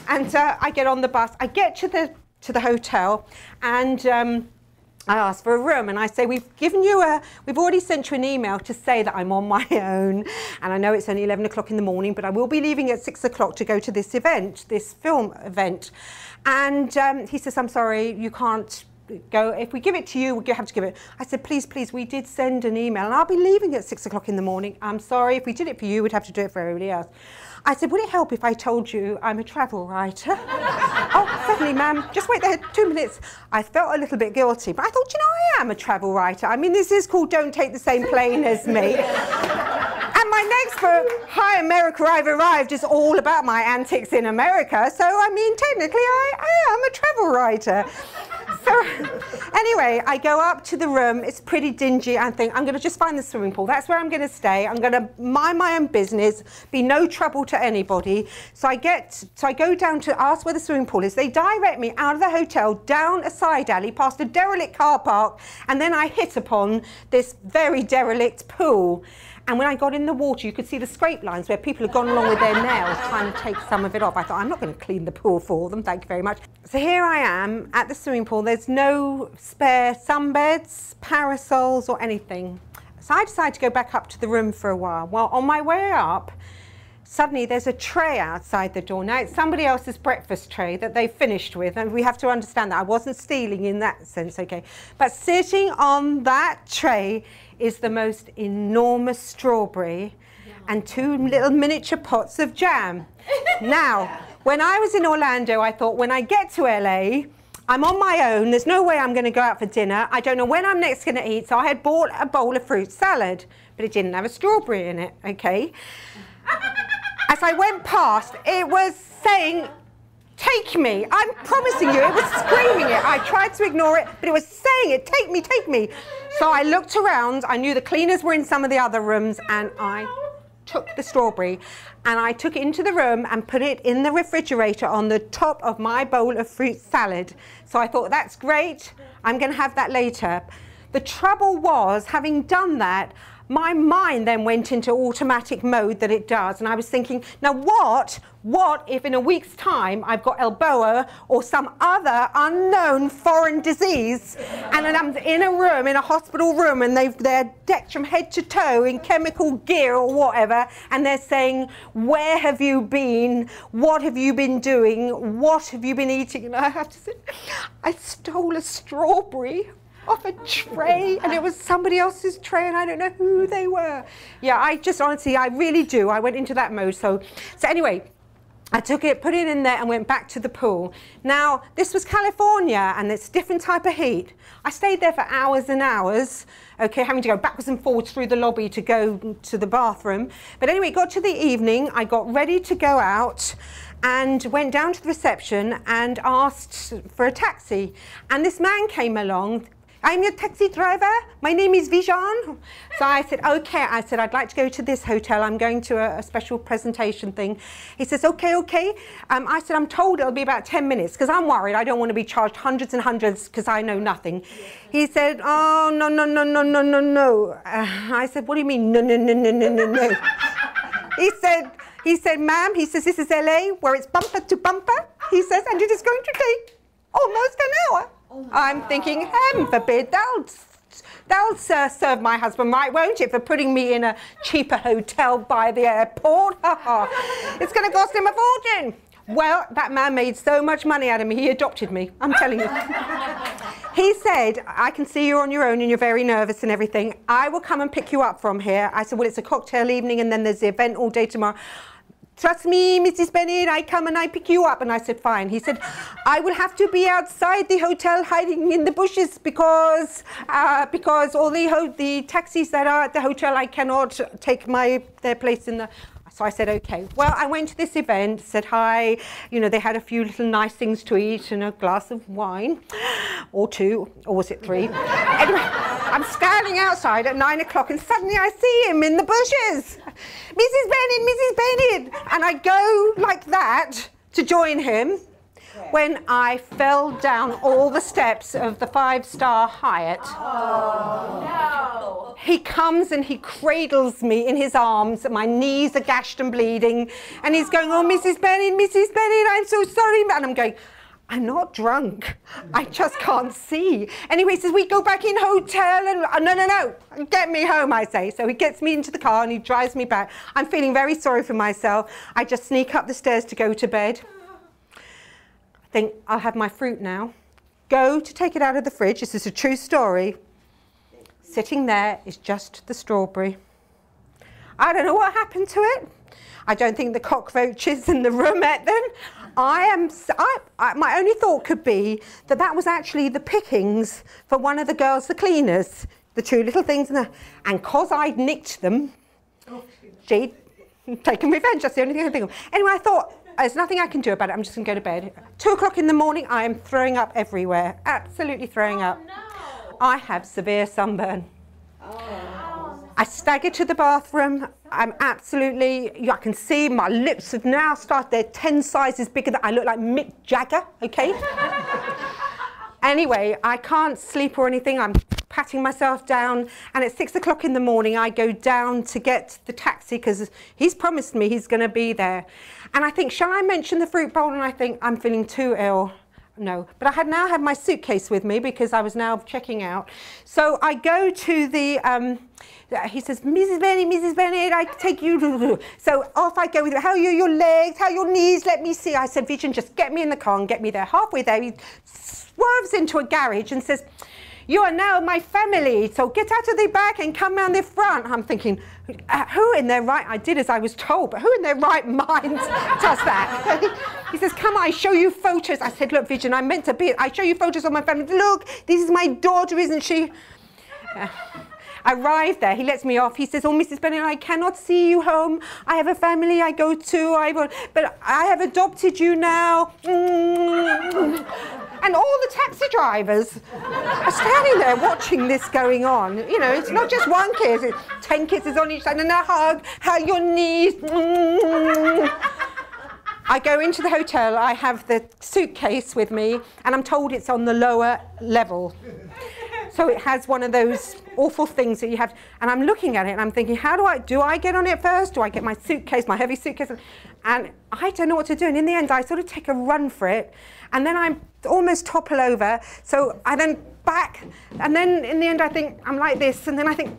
And I get on the bus. I get to the hotel, and I ask for a room, and I say, we've already sent you an email to say that I'm on my own, and I know it's only 11 o'clock in the morning, but I will be leaving at 6 o'clock to go to this event, this film event. And he says, I'm sorry, you can't go. If we give it to you, we'll have to give it. I said, please, please, we did send an email, and I'll be leaving at 6 o'clock in the morning. I'm sorry, if we did it for you, we'd have to do it for everybody else. I said, would it help if I told you I'm a travel writer? Oh, certainly, ma'am. Just wait there 2 minutes. I felt a little bit guilty, but I thought, you know, I am a travel writer. I mean, this is called Don't Take the Same Plane as Me. And my next book, Hi America, I've Arrived, is all about my antics in America. So, I mean, technically, I am a travel writer. So, anyway, I go up to the room. It's pretty dingy. I think, I'm going to just find the swimming pool. That's where I'm going to stay. I'm going to mind my own business, be no trouble to anybody. So I go down to ask where the swimming pool is. They direct me out of the hotel, down a side alley, past a derelict car park, and then I hit upon this very derelict pool. And when I got in the water, you could see the scrape lines where people had gone along with their nails trying to take some of it off. I thought, I'm not going to clean the pool for them, thank you very much. So here I am at the swimming pool. There's no spare sunbeds, parasols or anything. So I decided to go back up to the room for a while. Well, on my way up, suddenly there's a tray outside the door. Now, it's somebody else's breakfast tray that they finished with, and we have to understand that I wasn't stealing in that sense, okay? But sitting on that tray is the most enormous strawberry and 2 little miniature pots of jam. Now, when I was in Orlando, I thought, when I get to LA, I'm on my own, there's no way I'm going to go out for dinner, I don't know when I'm next going to eat, so I had bought a bowl of fruit salad, but it didn't have a strawberry in it, okay? As I went past, it was saying, take me. I'm promising you, it was screaming it. I tried to ignore it, but it was saying it, take me, take me. So I looked around, I knew the cleaners were in some of the other rooms, and I took the strawberry, and I took it into the room and put it in the refrigerator on the top of my bowl of fruit salad. So I thought, that's great, I'm going to have that later. The trouble was, having done that, my mind then went into automatic mode that it does, and I was thinking, now what if in a week's time I've got Ebola or some other unknown foreign disease, and then I'm in a room, in a hospital room, and they're decked from head to toe in chemical gear or whatever, and they're saying, where have you been? What have you been doing? What have you been eating? And I have to say, I stole a strawberry off a tray, and it was somebody else's tray, and I don't know who they were. Yeah, I just honestly, I really do. I went into that mode. So anyway, I took it, put it in there, and went back to the pool. Now, this was California, and it's a different type of heat. I stayed there for hours and hours, okay, having to go backwards and forwards through the lobby to go to the bathroom. But anyway, it got to the evening, I got ready to go out, and went down to the reception and asked for a taxi. And this man came along. I'm your taxi driver, my name is Vijan. So I said, okay, I said, I'd like to go to this hotel, I'm going to a special presentation thing. He says, okay. I said, I'm told it'll be about 10 minutes, because I'm worried, I don't want to be charged hundreds and hundreds, because I know nothing. He said, oh, no. I said, what do you mean, no? He said, ma'am, he says, this is LA, where it's bumper to bumper. He says, and it is going to take almost an hour. I'm thinking, heaven forbid, they'll serve my husband right, won't it, for putting me in a cheaper hotel by the airport? It's going to cost him a fortune. Well, that man made so much money out of me, he adopted me, I'm telling you. He said, I can see you're on your own and you're very nervous and everything. I will come and pick you up from here. I said, well, it's a cocktail evening and then there's the event all day tomorrow. Trust me, Mrs. Bennett, I come and I pick you up. And I said, fine. He said, I will have to be outside the hotel hiding in the bushes because all the taxis that are at the hotel, I cannot take their place in the... So I said, okay. Well, I went to this event, said hi. You know, they had a few little nice things to eat and a glass of wine, or 2, or was it 3? Anyway, I'm standing outside at 9 o'clock and suddenly I see him in the bushes. Mrs. Bennett, Mrs. Bennett. And I go like that to join him. when I fell down all the steps of the 5-star Hyatt. Oh, no. He comes and he cradles me in his arms. My knees are gashed and bleeding. And he's going, oh, Mrs. Bennett, I'm so sorry. And I'm going, I'm not drunk. I just can't see. Anyway, he says, we go back in hotel. And no, get me home, I say. So he gets me into the car and he drives me back. I'm feeling very sorry for myself. I just sneak up the stairs to go to bed. I think I'll have my fruit now. Go to take it out of the fridge. This is a true story. Sitting there is just the strawberry. I don't know what happened to it. I don't think the cockroaches in the room ate them. My only thought could be that that was actually the pickings for one of the girls, the cleaners, the two little things. And because I'd nicked them, she'd taken revenge. That's the only thing I can think of. Anyway, I thought, there's nothing I can do about it. I'm just going to go to bed. 2 o'clock in the morning, I am throwing up everywhere. Absolutely throwing up. No. I have severe sunburn. Oh. I stagger to the bathroom. I'm absolutely, I can see my lips have now started, they're 10 sizes bigger than, I look like Mick Jagger, okay? Anyway, I can't sleep or anything. I'm patting myself down. And at 6 o'clock in the morning, I go down to get the taxi because he's promised me he's going to be there. And I think, shall I mention the fruit bowl? And I think, I'm feeling too ill. No, but I had now had my suitcase with me because I was now checking out. So I go to the, he says, Mrs. Bennett, I take you. So off I go with him. How are your legs? How are your knees? Let me see. I said, Vision, just get me in the car and get me there. Halfway there, he swerves into a garage and says, you are now my family, so get out of the back and come round the front. I'm thinking, who in their right, I did as I was told, but who in their right mind does that? He says, come on, I show you photos. I said, look, Vision, I meant to be, I show you photos of my family. Look, this is my daughter, isn't she? I arrived there, he lets me off. He says, oh, Mrs. Bennett, I cannot see you home. I have a family I go to, but I have adopted you now. And all the taxi drivers are standing there watching this going on. You know, it's not just one kid, it's 10 kisses on each side and a hug, how your knees. I go into the hotel, I have the suitcase with me, and I'm told it's on the lower level. So it has one of those awful things that you have, and I'm looking at it and I'm thinking, do I get on it first? Do I get my suitcase, my heavy suitcase? And I don't know what to do. And in the end, I sort of take a run for it, and then I almost topple over. So I then back, and then in the end, I think I'm like this, and then I think,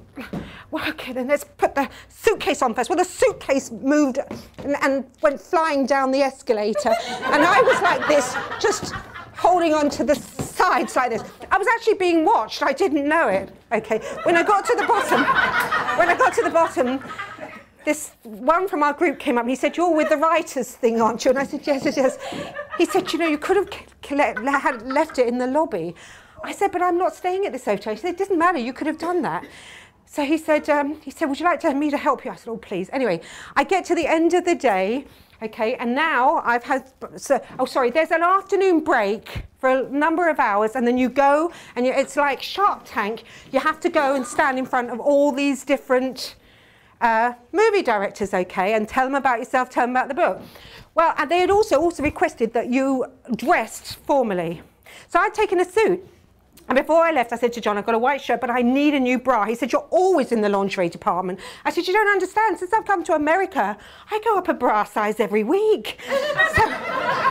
well, okay, then let's put the suitcase on first. Well, the suitcase moved and went flying down the escalator, and I was like this, just holding on to the sides like this. I was actually being watched. I didn't know it. Okay. When I got to the bottom, this one from our group came up and he said, you're with the writers thing, aren't you? And I said, yes. He said, you know, you could have left it in the lobby. I said, but I'm not staying at this hotel. He said, it doesn't matter. You could have done that. So he said, would you like me to help you? I said, oh, please. Anyway, I get to the end of the day. Okay, and now I've had, there's an afternoon break for a number of hours, and then you go, and it's like Shark Tank. You have to go and stand in front of all these different movie directors, okay, and tell them about yourself, tell them about the book. Well, and they had also requested that you dressed formally. So I'd taken a suit. And before I left, I said to John, I've got a white shirt, but I need a new bra. He said, you're always in the lingerie department. I said, you don't understand. Since I've come to America, I go up a bra size every week.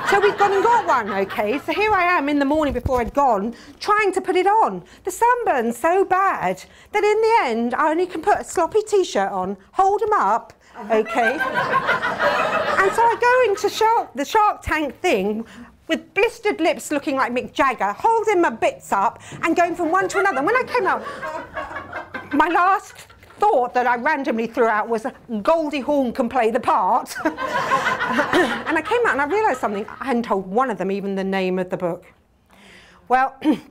So we've gone and got one, okay? So here I am in the morning before I'd gone, trying to put it on. The sunburn's so bad that in the end, I only can put a sloppy T-shirt on, hold them up, okay? And so I go into the Shark Tank thing, with blistered lips looking like Mick Jagger, holding my bits up and going from one to another. And when I came out, my last thought that I randomly threw out was Goldie Hawn can play the part. And I came out and I realised something. I hadn't told one of them even the name of the book. Well, it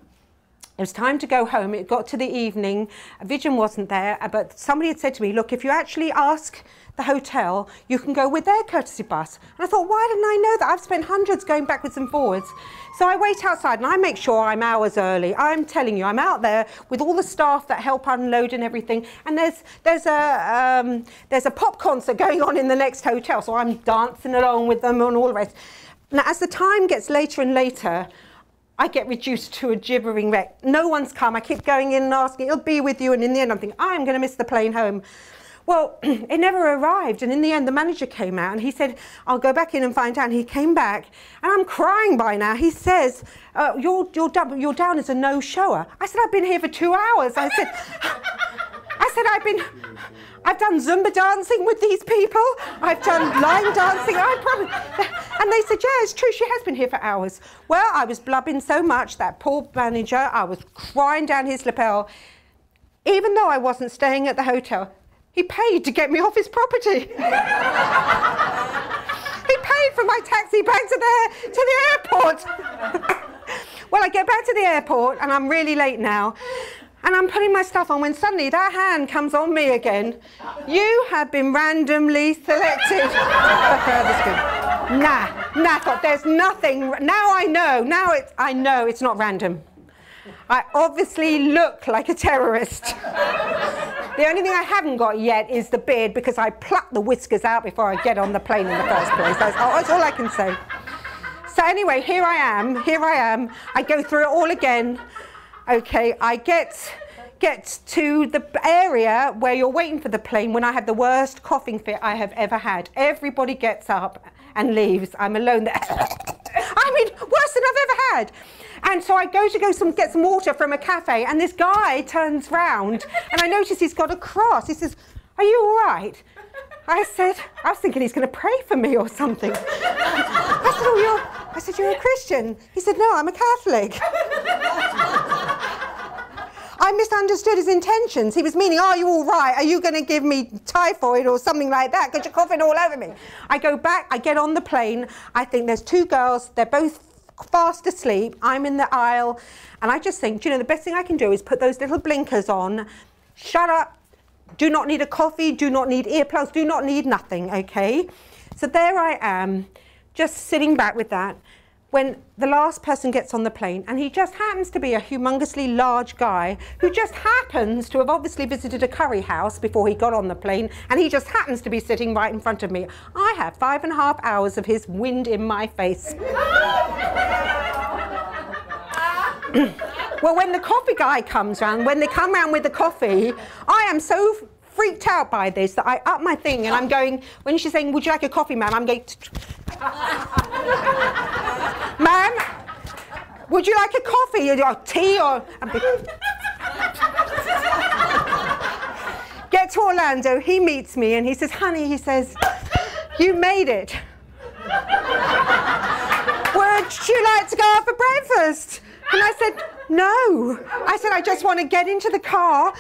was time to go home. It got to the evening. Vision wasn't there, but somebody had said to me, look, if you actually ask the hotel, you can go with their courtesy bus. And I thought, why didn't I know that? I've spent hundreds going backwards and forwards. So I wait outside and I make sure I'm hours early. I'm telling you, I'm out there with all the staff that help unload and everything. And there's a pop concert going on in the next hotel, so I'm dancing along with them and all the rest. Now, as the time gets later and later, I get reduced to a gibbering wreck. No one's come. I keep going in and asking, it'll be with you. And in the end, I'm thinking, I'm going to miss the plane home. Well, it never arrived. And in the end, the manager came out and he said, I'll go back in and find out. And he came back and I'm crying by now. He says, you're down as a no-shower. I said, I've been here for 2 hours. I said, I've done Zumba dancing with these people. I've done line dancing. And they said, yeah, it's true, she has been here for hours. Well, I was blubbing so much, that poor manager, I was crying down his lapel. Even though I wasn't staying at the hotel, he paid to get me off his property. He paid for my taxi back to the airport. Well, I get back to the airport and I'm really late now. And I'm putting my stuff on when suddenly that hand comes on me again. You have been randomly selected for further school. Nah, there's nothing. Now I know, I know it's not random. I obviously look like a terrorist. The only thing I haven't got yet is the beard because I pluck the whiskers out before I get on the plane in the first place. That's all I can say. So anyway, here I am. I go through it all again. Okay, I get to the area where you're waiting for the plane when I had the worst coughing fit I have ever had. Everybody gets up and leaves. I'm alone there. I mean, worse than I've ever had. And so I go get some water from a cafe, and this guy turns round, and I notice he's got a cross. He says, are you all right? I was thinking he's going to pray for me or something. I said, you're a Christian? He said, no, I'm a Catholic. I misunderstood his intentions. He was meaning, are you all right? Are you going to give me typhoid or something like that? Because you're coughing all over me. I go back, I get on the plane. I think there's two girls. They're both fast asleep. I'm in the aisle. And I just think, you know, the best thing I can do is put those little blinkers on. Shut up. Do not need a coffee. Do not need earplugs. Do not need nothing, okay? So there I am, just sitting back with that. When the last person gets on the plane, and he just happens to be a humongously large guy who just happens to have obviously visited a curry house before he got on the plane, and he just happens to be sitting right in front of me. I have 5.5 hours of his wind in my face. Well, when the coffee guy comes round, when they come round with the coffee, I am so freaked out by this that I up my thing and I'm going, when she's saying, would you like a coffee, ma'am? I'm going, ma'am, would you like a coffee or tea or... Get to Orlando, he meets me and he says, honey, he says, you made it. Would you like to go out for breakfast? And I said, no. I said, I just want to get into the car,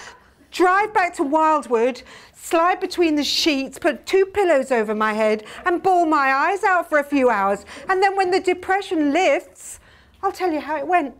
drive back to Wildwood, slide between the sheets, put 2 pillows over my head and bawl my eyes out for a few hours. And then when the depression lifts, I'll tell you how it went.